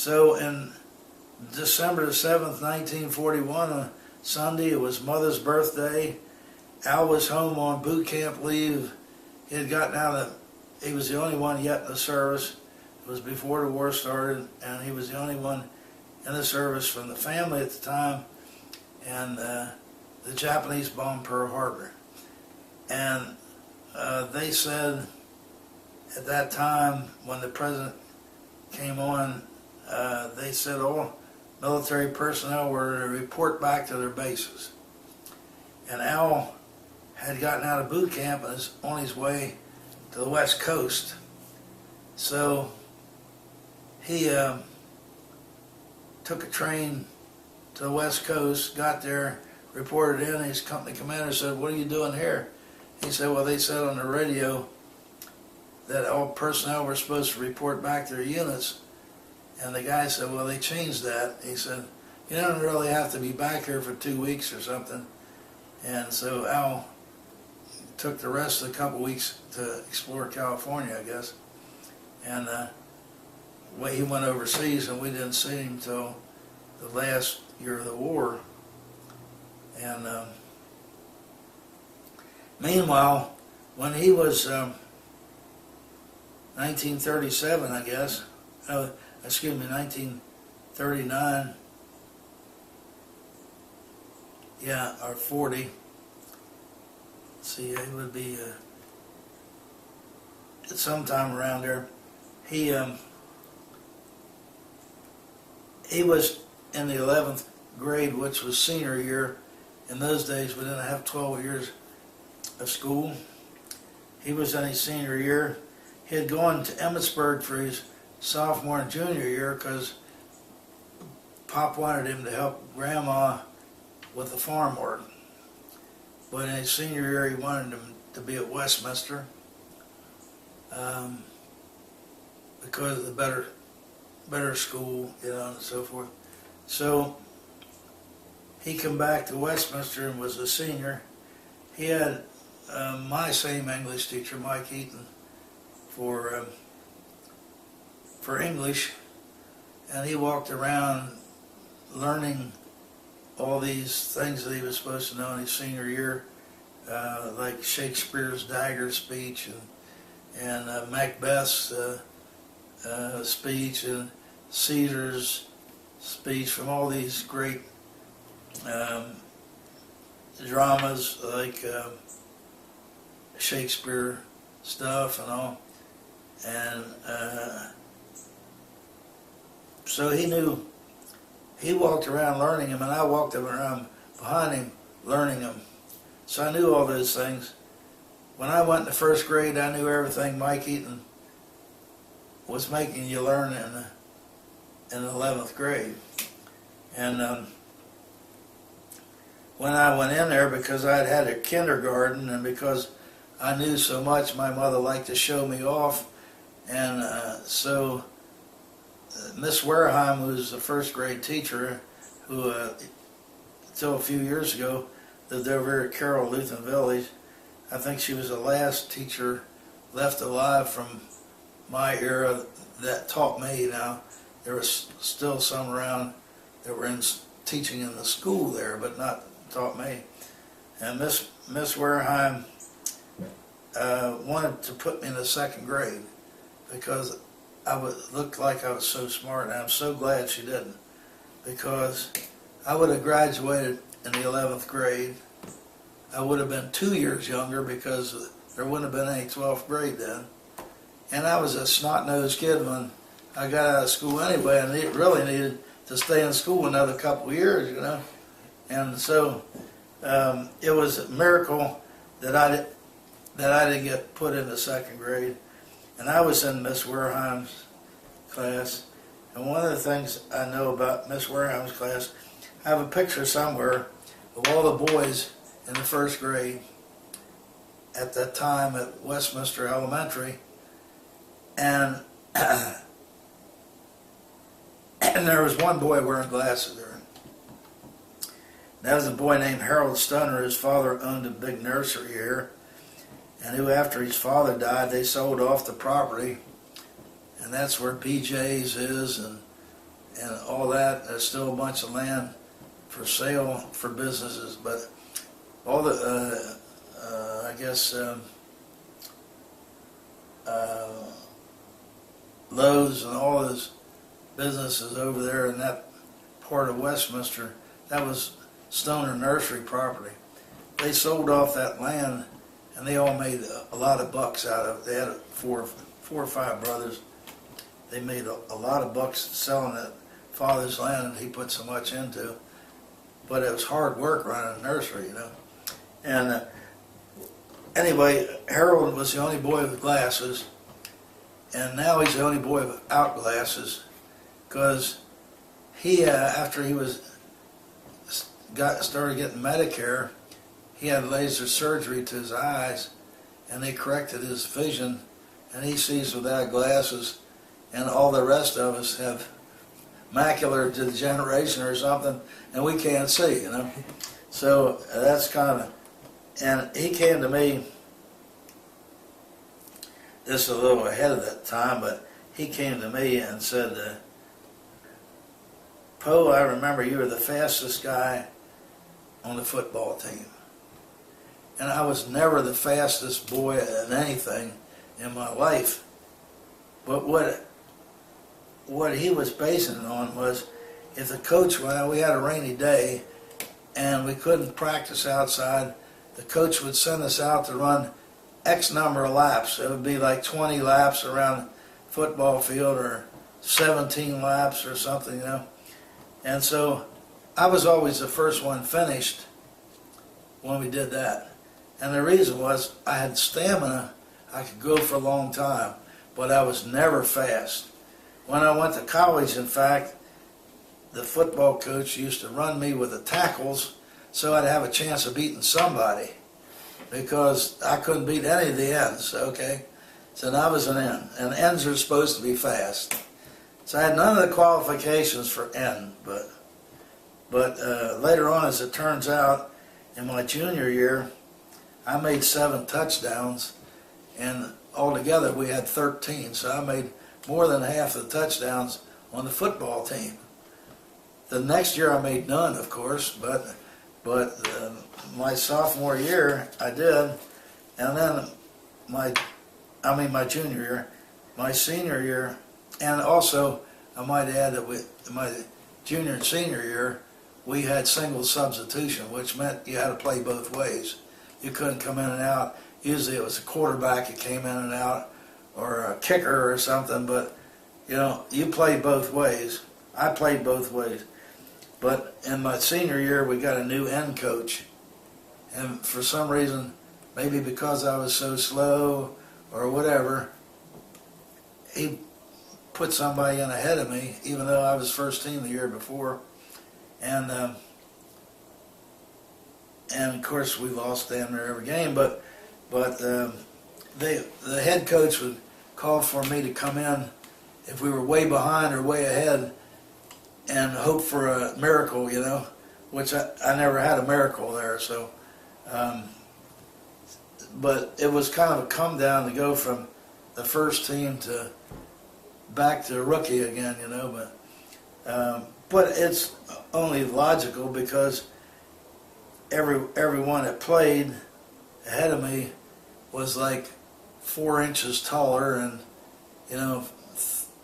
So in December the 7th, 1941, on Sunday, it was Mother's birthday. Al was home on boot camp leave. He had gotten out of, he was the only one yet in the service. It was before the war started, and he was the only one in the service from the family at the time, and the Japanese bombed Pearl Harbor. And they said at that time, when the president came on, they said all military personnel were to report back to their bases. And Al had gotten out of boot camp and was on his way to the West Coast. So he took a train to the West Coast, got there, reported in. His company commander said, "What are you doing here?" He said, "Well, they said on the radio that all personnel were supposed to report back to their units." And the guy said, "Well, they changed that." He said, "You don't really have to be back here for 2 weeks or something." And so Al took the rest of the couple weeks to explore California, I guess. And he went overseas, and we didn't see him until the last year of the war. And meanwhile, when he was 1937, I guess, 1939, yeah, or 40. Let's see, it would be sometime around there. He was in the 11th grade, which was senior year. In those days, we didn't have 12 years of school. He was in his senior year. He had gone to Emmitsburg for his sophomore and junior year because Pop wanted him to help Grandma with the farm work. But in his senior year, he wanted him to be at Westminster because of the better school, you know, and so forth. So he came back to Westminster and was a senior. He had my same English teacher, Mike Eaton, for English, and he walked around learning all these things that he was supposed to know in his senior year, like Shakespeare's dagger speech and Macbeth's speech and Caesar's speech, from all these great dramas like Shakespeare stuff and all. And so he knew, he walked around learning them, and I walked around behind him learning them. So I knew all those things. When I went into first grade, I knew everything Mike Eaton was making you learn in the 11th grade. And when I went in there, because I'd had a kindergarten, and because I knew so much, my mother liked to show me off. And so Miss Wareheim, who was the first grade teacher, who until a few years ago lived over at Carroll, Lutheran Village, I think she was the last teacher left alive from my era that taught me. Now, there was still some around that were teaching in the school there, but not taught me. And Miss Wareheim wanted to put me in the second grade because I looked like I was so smart, and I'm so glad she didn't, because I would have graduated in the 11th grade. I would have been 2 years younger because there wouldn't have been any 12th grade then. And I was a snot-nosed kid when I got out of school anyway, and really needed to stay in school another couple of years, you know. And so it was a miracle that I didn't get put into second grade. And I was in Miss Wareheim's class. And one of the things I know about Miss Wareheim's class, I have a picture somewhere of all the boys in the first grade at that time at Westminster Elementary. And and there was one boy wearing glasses there. That was a boy named Harold Stunner. His father owned a big nursery here, and who, after his father died, they sold off the property, and that's where BJ's is, and and all that. There's still a bunch of land for sale for businesses, but all the, I guess, Lowe's and all those businesses over there in that part of Westminster, that was Stoner Nursery property. They sold off that land, and they all made a lot of bucks out of it. They had four or five brothers. They made a lot of bucks selling that father's land that he put so much into. But it was hard work running a nursery, you know. And anyway, Harold was the only boy with glasses, and now he's the only boy without glasses, because he, after he started getting Medicare, he had laser surgery to his eyes, and they corrected his vision, and he sees without glasses, and all the rest of us have macular degeneration or something, and we can't see, you know. So that's kind of, and he came to me, this is a little ahead of that time, but he came to me and said, Poe, I remember you were the fastest guy on the football team. And I was never the fastest boy in anything in my life. But what he was basing it on was, if the coach went out, we had a rainy day, and we couldn't practice outside, the coach would send us out to run X number of laps. It would be like 20 laps around the football field, or 17 laps or something, you know. And so I was always the first one finished when we did that. And the reason was, I had stamina. I could go for a long time, but I was never fast. When I went to college, in fact, the football coach used to run me with the tackles so I'd have a chance of beating somebody, because I couldn't beat any of the ends, okay? So I was an end, and ends are supposed to be fast. So I had none of the qualifications for end, but later on, as it turns out, in my junior year, I made 7 touchdowns, and altogether we had 13, so I made more than half the touchdowns on the football team. The next year I made none, of course, but my sophomore year I did, and then my junior year, my senior year, and also I might add that my junior and senior year we had single substitution, which meant you had to play both ways. You couldn't come in and out. Usually it was a quarterback that came in and out, or a kicker or something, but you know, you played both ways. I played both ways. But in my senior year, we got a new end coach, and for some reason, maybe because I was so slow or whatever, he put somebody in ahead of me, even though I was first team the year before. And of course we lost damn near every game. But the head coach would call for me to come in if we were way behind or way ahead, and hope for a miracle, you know, which I never had a miracle there. So, but it was kind of a come down to go from the first team to back to rookie again, you know. But it's only logical, because everyone that played ahead of me was like 4 inches taller, and you know,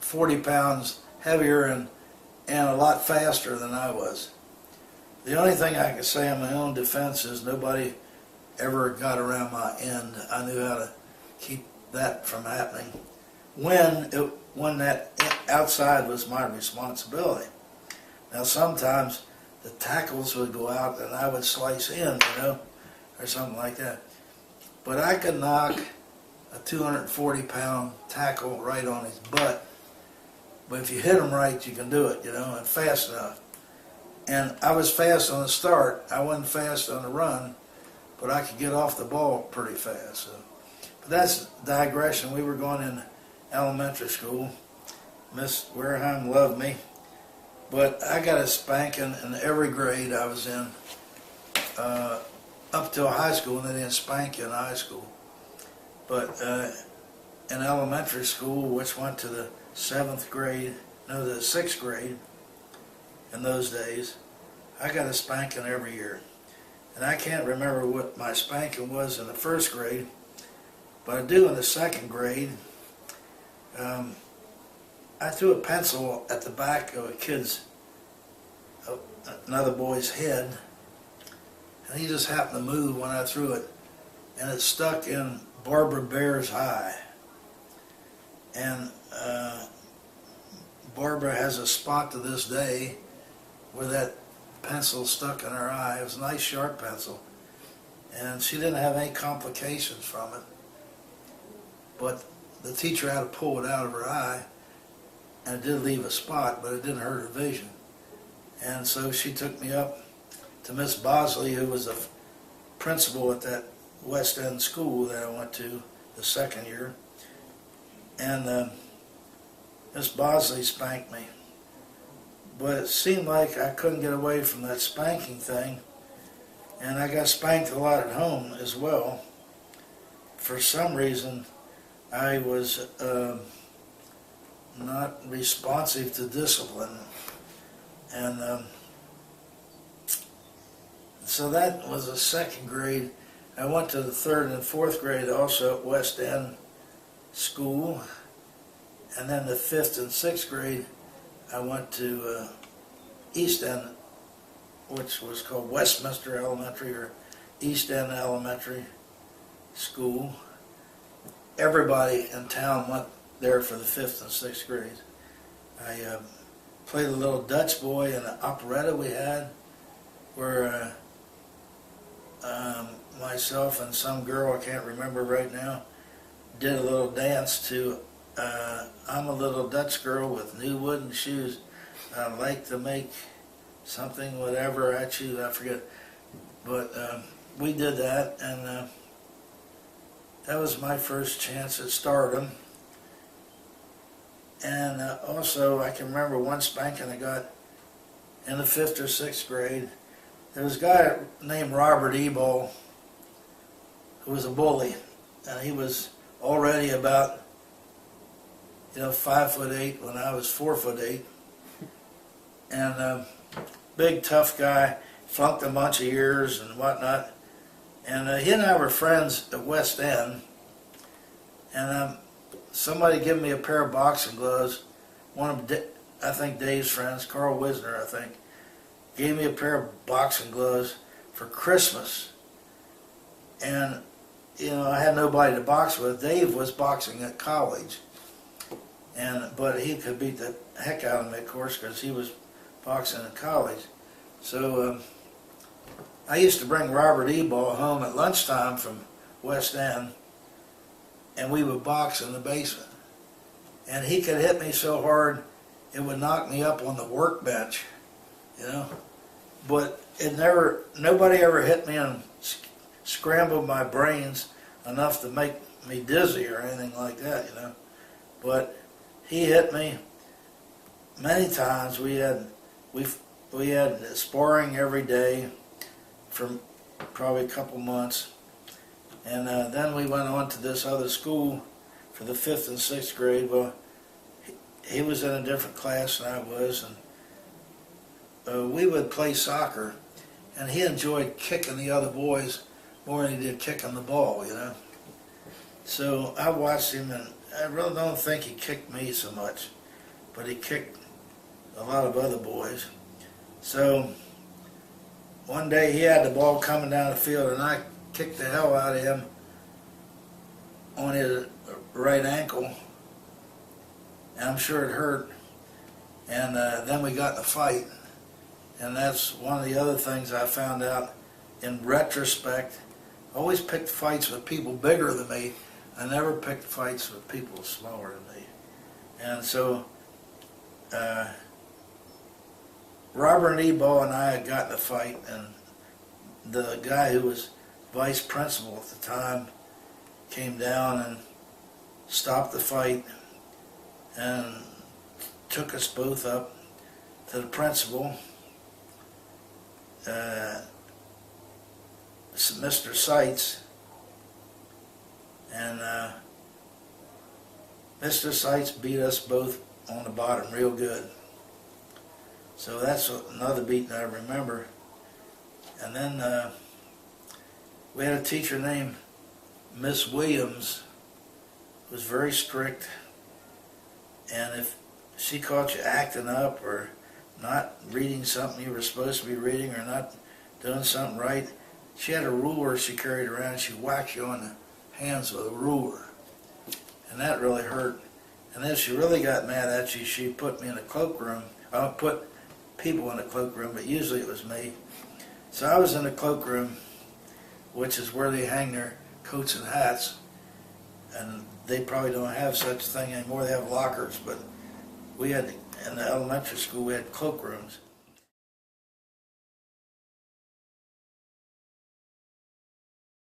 40 pounds heavier, and a lot faster than I was. The only thing I can say in my own defense is nobody ever got around my end. I knew how to keep that from happening when that outside was my responsibility. Now sometimes the tackles would go out and I would slice in, you know, or something like that. But I could knock a 240-pound tackle right on his butt. But if you hit him right, you can do it, you know, and fast enough. And I was fast on the start. I wasn't fast on the run, but I could get off the ball pretty fast. So. But that's digression. We were going in elementary school. Miss Wareheim loved me. But I got a spanking in every grade I was in, up till high school, and they didn't spank you in high school. But in elementary school, which went to the 6th grade, in those days. I got a spanking every year. And I can't remember what my spanking was in the first grade, but I do in the second grade. I threw a pencil at the back of another boy's head, and he just happened to move when I threw it, and it stuck in Barbara Bear's eye. And Barbara has a spot to this day where that pencil stuck in her eye. It was a nice sharp pencil, and she didn't have any complications from it, but the teacher had to pull it out of her eye, and it did leave a spot, but it didn't hurt her vision. And so she took me up to Miss Bosley, who was the principal at that West End school that I went to the second year, and Miss Bosley spanked me. But it seemed like I couldn't get away from that spanking thing, and I got spanked a lot at home as well. For some reason, I was not responsive to discipline, and so that was the second grade. I went to the third and fourth grade also at West End School, and then the fifth and sixth grade I went to East End, which was called Westminster Elementary or East End Elementary School. Everybody in town went there for the fifth and sixth grade. I played a little Dutch boy in an operetta we had, where myself and some girl, I can't remember right now, did a little dance to I'm a little Dutch girl with new wooden shoes. I like to make something, whatever I choose, I forget. But we did that, and that was my first chance at stardom. And also, I can remember one spanking I got in the fifth or sixth grade. There was a guy named Robert Ebol who was a bully, and he was already about 5'8" when I was 4'8", and big tough guy, flunked a bunch of years and whatnot. And he and I were friends at West End, and somebody gave me a pair of boxing gloves. One of I think Dave's friends, Carl Wisner, I think, gave me a pair of boxing gloves for Christmas. And I had nobody to box with. Dave was boxing at college, but he could beat the heck out of me, of course, because he was boxing at college. So I used to bring Robert Ebol home at lunchtime from West End, and we would box in the basement. And he could hit me so hard it would knock me up on the workbench, But nobody ever hit me and scrambled my brains enough to make me dizzy or anything like that, But he hit me many times. We had sparring every day for probably a couple months, and then we went on to this other school for the fifth and sixth grade. Well, he was in a different class than I was, and we would play soccer, and he enjoyed kicking the other boys more than he did kicking the ball, So I watched him, and I really don't think he kicked me so much, but he kicked a lot of other boys. So one day he had the ball coming down the field, and I kicked the hell out of him on his right ankle, and I'm sure it hurt. And then we got in a fight, and that's one of the other things I found out in retrospect. I always picked fights with people bigger than me. I never picked fights with people smaller than me. And so Robert Ebol and I had gotten a fight, and the guy who was vice principal at the time came down and stopped the fight and took us both up to the principal, Mr. Seitz, and Mr. Seitz beat us both on the bottom real good. So that's another beating I remember. And then we had a teacher named Miss Williams, who was very strict, and if she caught you acting up or not reading something you were supposed to be reading or not doing something right, she had a ruler she carried around. She'd whack you on the hands with a ruler, and that really hurt. And then if she really got mad at you, she'd put me in a cloakroom. I would put people in a cloakroom, but usually it was me. So I was in the cloakroom, which is where they hang their coats and hats, and they probably don't have such a thing anymore. They have lockers, but we had, in the elementary school, we had cloakrooms.